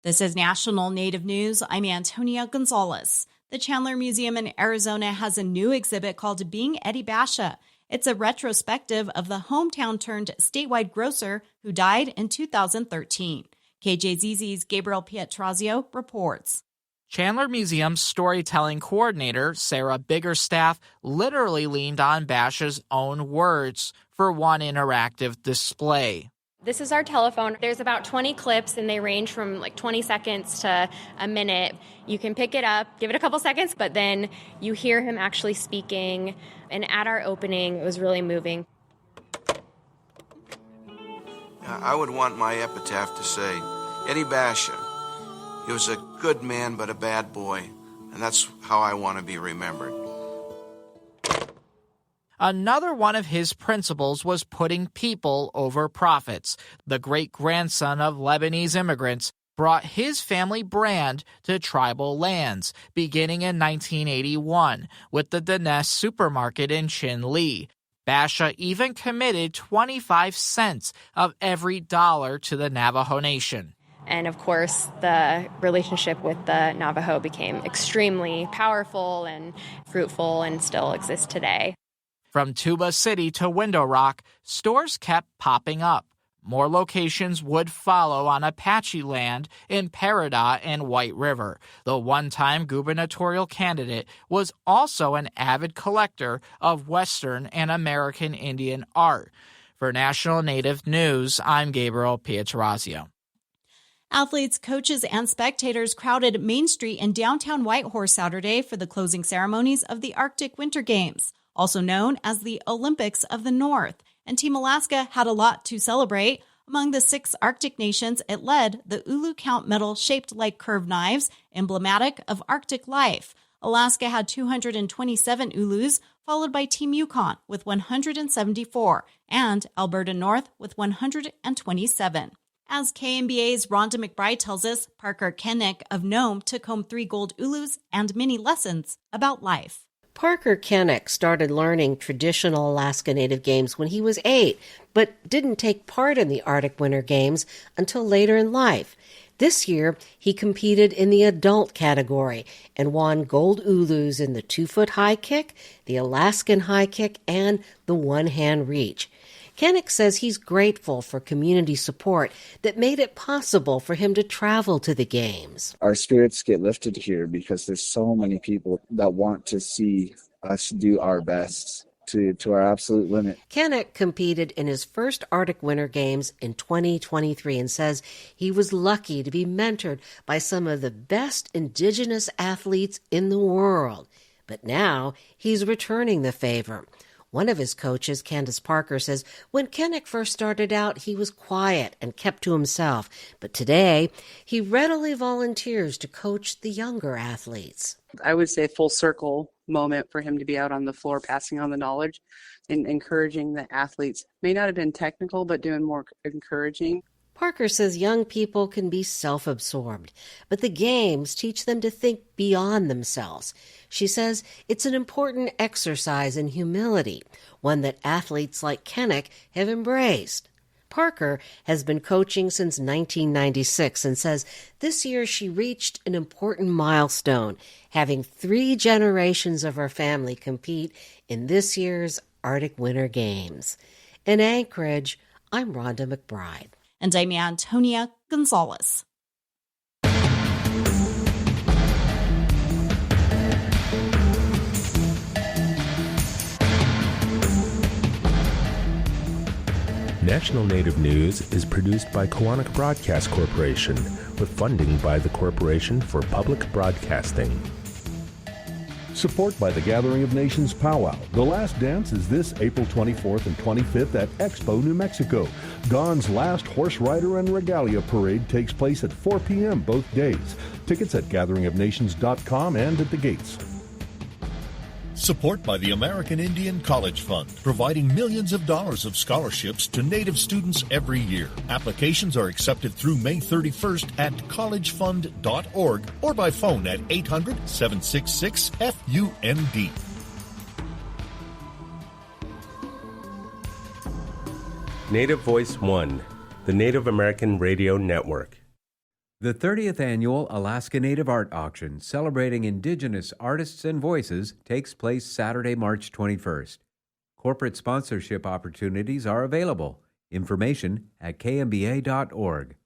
This is National Native News. I'm Antonia Gonzalez. The Chandler Museum in Arizona has a new exhibit called Being Eddie Basha. It's a retrospective of the hometown-turned-statewide grocer who died in 2013. KJZZ's Gabriel Pietrorazio reports. Chandler Museum's storytelling coordinator, Sarah Biggerstaff, literally leaned on Basha's own words for one interactive display. This is our telephone. There's about 20 clips, and they range from like 20 seconds to a minute. You can pick it up, give it a couple seconds, but then you hear him actually speaking. And at our opening, it was really moving. I would want my epitaph to say, Eddie Basha, he was a good man but a bad boy, and that's how I want to be remembered. Another one of his principles was putting people over profits. The great-grandson of Lebanese immigrants brought his family brand to tribal lands, beginning in 1981 with the Deness supermarket in Chin-Lee. Basha even committed 25 cents of every dollar to the Navajo Nation. And of course, the relationship with the Navajo became extremely powerful and fruitful and still exists today. From Tuba City to Window Rock, stores kept popping up. More locations would follow on Apache land in Parada and White River. The one-time gubernatorial candidate was also an avid collector of Western and American Indian art. For National Native News, I'm Gabriel Pietrorazio. Athletes, coaches, and spectators crowded Main Street in downtown Whitehorse Saturday for the closing ceremonies of the Arctic Winter Games, also known as the Olympics of the North. And Team Alaska had a lot to celebrate. Among the 6 Arctic nations, it led the Ulu Count medal shaped like curved knives, emblematic of Arctic life. Alaska had 227 Ulus, followed by Team Yukon with 174, and Alberta North with 127. As KNBA's Rhonda McBride tells us, Parker Kennick of Nome took home 3 gold Ulus and many lessons about life. Parker Kennick started learning traditional Alaska Native games when he was 8, but didn't take part in the Arctic Winter Games until later in life. This year, he competed in the adult category and won gold Ulus in the 2-foot high kick, the Alaskan high kick, and the one-hand reach. Kennick says he's grateful for community support that made it possible for him to travel to the games. Our spirits get lifted here because there's so many people that want to see us do our best to our absolute limit. Kennick competed in his first Arctic Winter Games in 2023 and says he was lucky to be mentored by some of the best Indigenous athletes in the world. But now he's returning the favor. One of his coaches, Candace Parker, says when Kennick first started out, he was quiet and kept to himself. But today, he readily volunteers to coach the younger athletes. I would say full circle moment for him to be out on the floor, passing on the knowledge and encouraging the athletes. May not have been technical, but doing more encouraging. Parker says young people can be self-absorbed, but the games teach them to think beyond themselves. She says it's an important exercise in humility, one that athletes like Kennick have embraced. Parker has been coaching since 1996 and says this year she reached an important milestone, having 3 generations of her family compete in this year's Arctic Winter Games. In Anchorage, I'm Rhonda McBride. And I'm Antonia Gonzalez. National Native News is produced by Kawanak Broadcast Corporation with funding by the Corporation for Public Broadcasting. Support by the Gathering of Nations Powwow. The last dance is this April 24th and 25th at Expo, New Mexico. Gon's last horse rider and regalia parade takes place at 4 p.m. both days. Tickets at gatheringofnations.com and at the gates. Support by the American Indian College Fund, providing millions of dollars of scholarships to Native students every year. Applications are accepted through May 31st at collegefund.org or by phone at 800-766-FUND. Native Voice One, the Native American Radio Network. The 30th Annual Alaska Native Art Auction, celebrating Indigenous artists and voices, takes place Saturday, March 21st. Corporate sponsorship opportunities are available. Information at kmba.org.